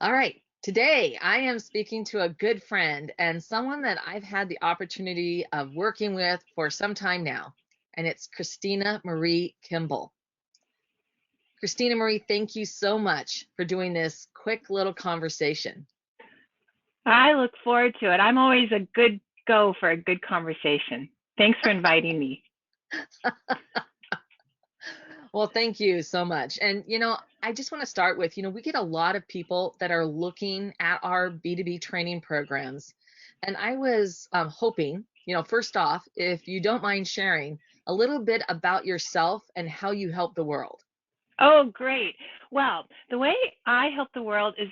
All right. Today, I am speaking to a good friend and someone that I've had the opportunity of working with for some time now, and it's Christina Marie Kimball. Christina Marie, thank you so much for doing this quick little conversation. I look forward to it. I'm always a good go for a good conversation. Thanks for inviting me. Well, thank you so much. And, I just want to start with, we get a lot of people that are looking at our B2B training programs. And I was hoping, first off, if you don't mind sharing a little bit about yourself and how you help the world. Oh, great. Well, the way I help the world is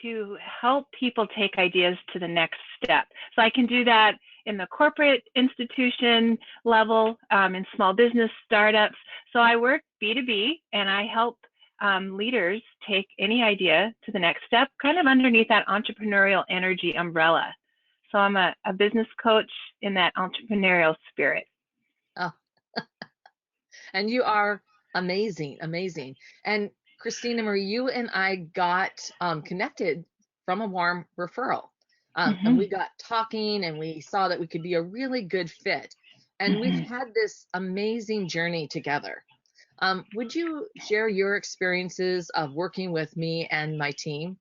to help people take ideas to the next step. So I can do that in the corporate institution level, in small business startups. So I work B2B and I help leaders take any idea to the next step, kind of underneath that entrepreneurial energy umbrella. So I'm a business coach in that entrepreneurial spirit. Oh, and you are amazing, amazing. And Christina Marie, you and I got connected from a warm referral. And Mm-hmm. we got talking and we saw that we could be a really good fit. And we've Mm-hmm. had this amazing journey together. Would you share your experiences of working with me and my team?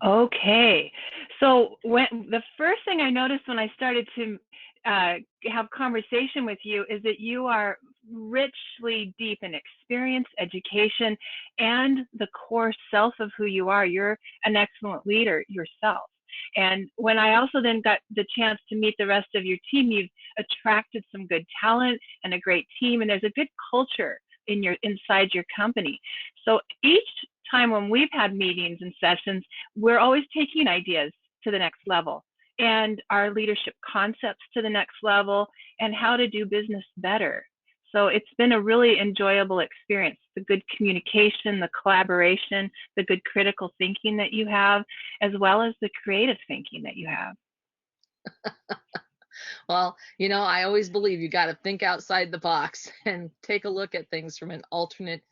Okay. So when the first thing I noticed when I started to uh, have conversation with you is that you are richly deep in experience, education, and the core self of who you are. You're an excellent leader yourself. And when I also then got the chance to meet the rest of your team, you've attracted some good talent and a great team, and there's a good culture in your inside your company. So each time when we've had meetings and sessions, we're always taking ideas to the next level and our leadership concepts to the next level and how to do business better. So it's been a really enjoyable experience. The good communication, the collaboration, the good critical thinking that you have, as well as the creative thinking that you have. Well, I always believe you got to think outside the box and take a look at things from an alternate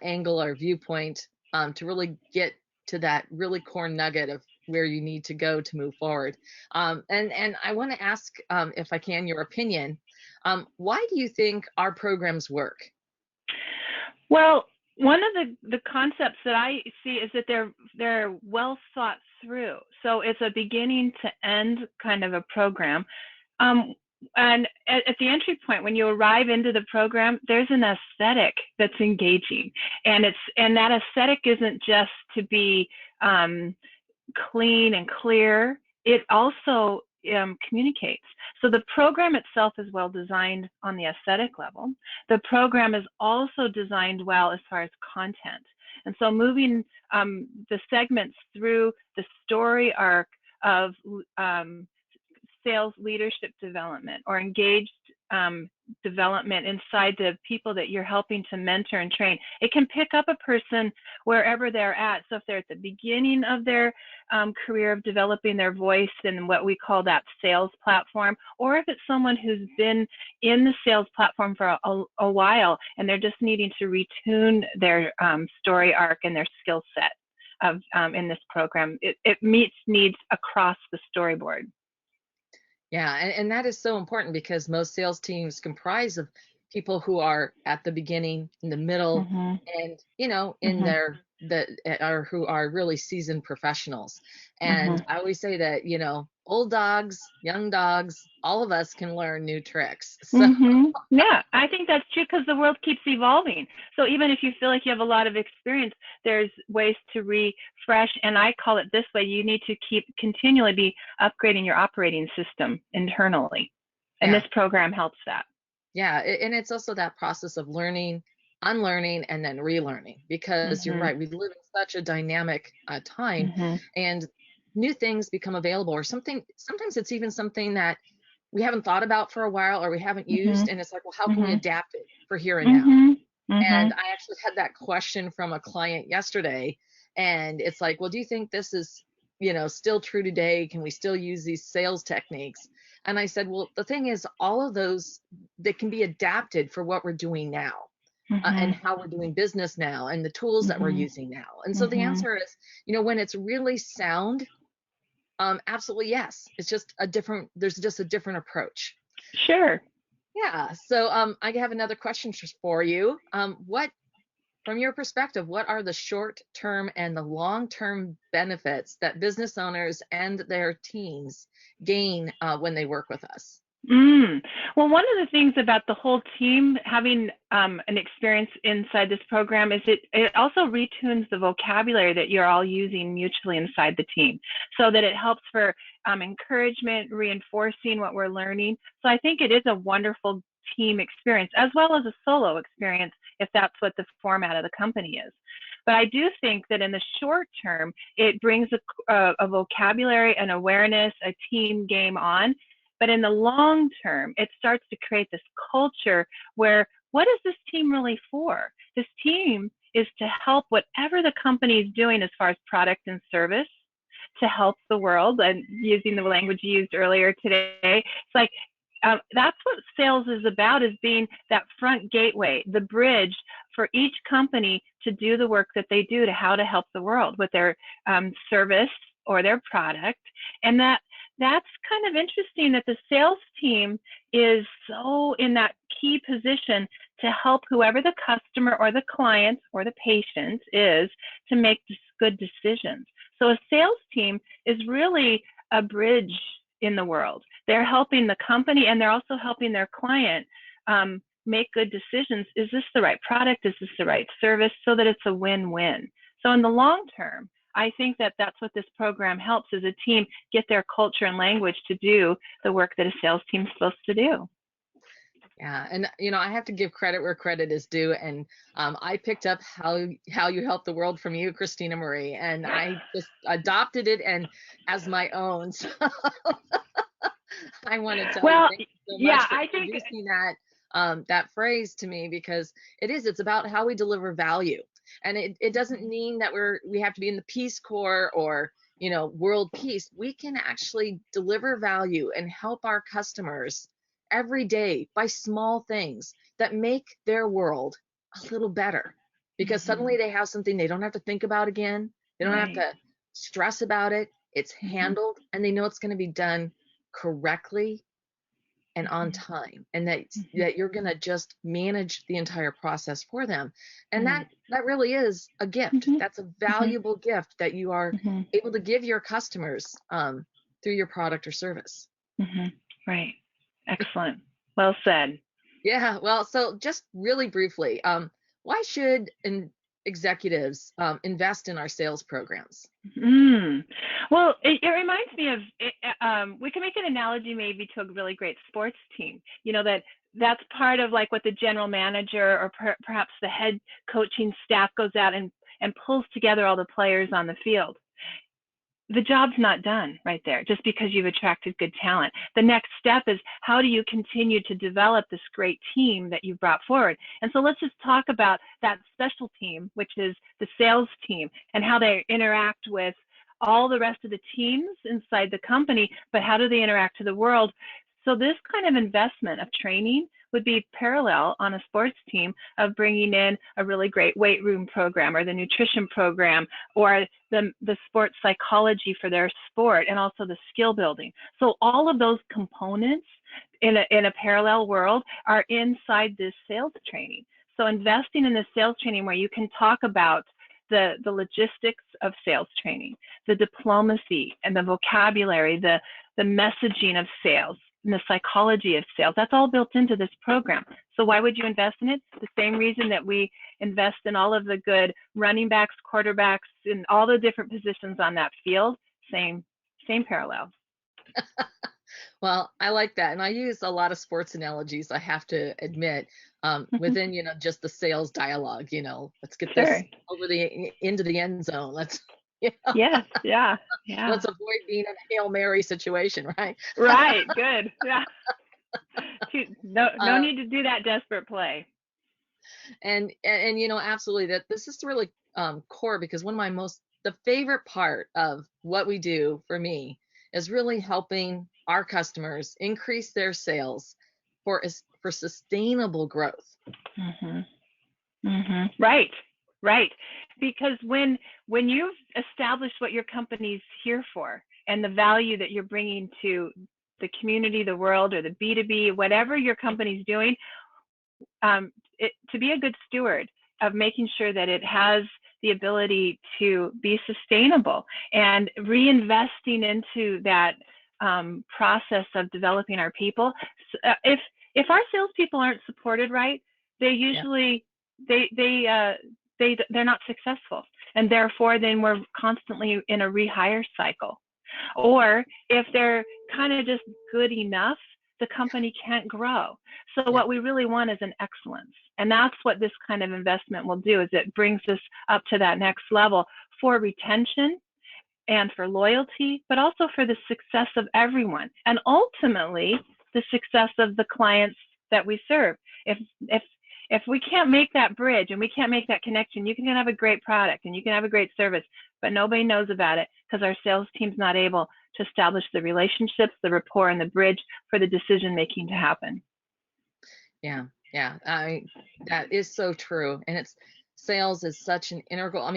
angle or viewpoint to really get to that really core nugget of where you need to go to move forward. And I want to ask, if I can, your opinion. Why do you think our programs work? Well, one of the concepts that I see is that they're well thought through. So it's a beginning to end kind of a program. Um, and at the entry point, when you arrive into the program, there's an aesthetic that's engaging, and that aesthetic isn't just to be clean and clear. It also communicates. So the program itself is well designed on the aesthetic level. The program is also designed well as far as content. And so moving the segments through the story arc of sales leadership development or engaged development inside the people that you're helping to mentor and train. It can pick up a person wherever they're at. So if they're at the beginning of their career of developing their voice in what we call that sales platform, or if it's someone who's been in the sales platform for a while and they're just needing to retune their story arc and their skill set of in this program, it meets needs across the storyboard. Yeah, and that is so important because most sales teams comprise of people who are at the beginning, in the middle, Mm-hmm. and in Mm-hmm. their the are who are really seasoned professionals. And Mm-hmm. I always say that, old dogs, young dogs, all of us can learn new tricks. So Yeah, I think that's true because the world keeps evolving. So even if you feel like you have a lot of experience, there's ways to refresh. And I call it this way: you need to keep continually be upgrading your operating system internally, and yeah, this program helps that. yeah, and it's also that process of learning, unlearning, and then relearning because you're Mhm. right. We live in such a dynamic time, Mhm. and new things become available, or something. Sometimes it's even something that we haven't thought about for a while or we haven't used, Mhm. and it's like, well, how can we Mhm. adapt it for here and now? Mhm. And Mhm. I actually had that question from a client yesterday, and it's like, well, do you think this is, still true today? Can we still use these sales techniques? And I said, well, the thing is, all of those that can be adapted for what we're doing now. and Mhm. how we're doing business now and the tools that we're Mhm. using now. And so the Mhm. answer is, when it's really sound, absolutely yes. It's just there's just a different approach. Sure. Yeah. So I have another question for you. From your perspective, what are the short-term and the long-term benefits that business owners and their teams gain when they work with us? Mm. Well, one of the things about the whole team having an experience inside this program is it also retunes the vocabulary that you're all using mutually inside the team, so that it helps for encouragement, reinforcing what we're learning. So I think it is a wonderful team experience as well as a solo experience if that's what the format of the company is. But I do think that in the short term, it brings a vocabulary, an awareness, a team game on. But in the long term, it starts to create this culture where what is this team really for? This team is to help whatever the company is doing as far as product and service to help the world. And using the language you used earlier today, it's like that's what sales is about, is being that front gateway, the bridge for each company to do the work that they do to how to help the world with their service or their product. And that's kind of interesting that the sales team is so in that key position to help whoever the customer or the client or the patient is to make good decisions. So a sales team is really a bridge in the world. They're helping the company and they're also helping their client make good decisions. Is this the right product? Is this the right service? So that it's a win-win. So in the long term, I think that that's what this program helps, is a team get their culture and language to do the work that a sales team is supposed to do. Yeah, and I have to give credit where credit is due, and I picked up how you help the world from you, Christina Marie, and I just adopted it and as my own. So I want to tell you Well, thank you so yeah, much for I think, introducing that phrase to me, because it's about how we deliver value, and it doesn't mean that we have to be in the Peace Corps or world peace. We can actually deliver value and help our customers every day by small things that make their world a little better, because suddenly mhm, they have something they don't have to think about again. They don't have right. to stress about it. It's Mhm, handled and they know it's going to be done correctly and on mhm, time, and that mhm, that you're going to just manage the entire process for them. And mhm, that really is a gift. mhm, That's a mhm, valuable gift that you are mhm, able to give your customers through your product or service. mhm. Right. Excellent. Well said. Yeah, well, so just really briefly, why should executives invest in our sales programs? Mm. Well, it reminds me of we can make an analogy maybe to a really great sports team. That's part of like what the general manager or perhaps the head coaching staff goes out and pulls together all the players on the field. The job's not done right there just because you've attracted good talent. The next step is, how do you continue to develop this great team that you've brought forward? And so let's just talk about that special team, which is the sales team, and how they interact with all the rest of the teams inside the company, but how do they interact to the world? So this kind of investment of training would be parallel on a sports team of bringing in a really great weight room program or the nutrition program or the sports psychology for their sport, and also the skill building. So all of those components in a parallel world are inside this sales training. So investing in the sales training where you can talk about the logistics of sales training, the diplomacy and the vocabulary, the messaging of sales, and the psychology of sales. That's all built into this program. So why would you invest in it? The same reason that we invest in all of the good running backs, quarterbacks, and all the different positions on that field. Same parallel. Well, I like that. And I use a lot of sports analogies, I have to admit, within, just the sales dialogue, let's get this Sure. over into the end zone. Let's, you Yes. Yeah. Yeah. let's avoid being in a Hail Mary situation, right? Right. Good. Yeah. No Uh, need to do that desperate play. and absolutely, that this is really core, because one of the favorite part of what we do for me is really helping our customers increase their sales for sustainable growth. Hmm. Right, right. Because when you've established what your company's here for and the value that you're bringing to the community, the world, or the B2B, whatever your company's doing, to be a good steward of making sure that it has the ability to be sustainable and reinvesting into that process of developing our people. If our salespeople aren't supported right, they usually they're not successful, and therefore then we're constantly in a rehire cycle. Or if they're kind of just good enough, the company can't grow. So what we really want is an excellence. And that's what this kind of investment will do, is it brings us up to that next level for retention and for loyalty, but also for the success of everyone. And ultimately, the success of the clients that we serve. If we can't make that bridge and we can't make that connection, you can have a great product and you can have a great service, but nobody knows about it because our sales team's not able to establish the relationships, the rapport, and the bridge for the decision making to happen. Yeah, that is so true. And sales is such an integral,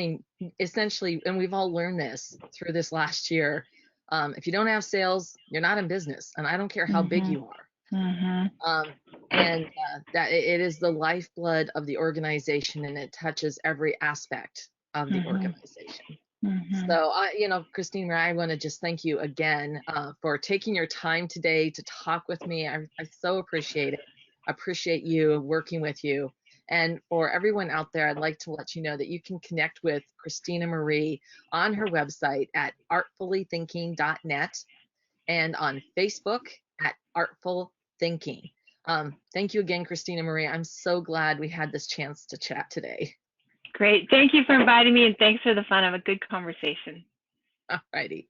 essentially, and we've all learned this through this last year. If you don't have sales, you're not in business, and I don't care how big you are. And that it is the lifeblood of the organization, and it touches every aspect of the organization. So, Christine, I want to just thank you again for taking your time today to talk with me. I so appreciate it. I appreciate you, working with you. And for everyone out there, I'd like to let you know that you can connect with Christina Marie on her website at artfullythinking.net and on Facebook at Artful Thinking. Thank you again, Christina Marie. I'm so glad we had this chance to chat today. Great. Thank you for inviting me, and thanks for the fun of a good conversation. All righty.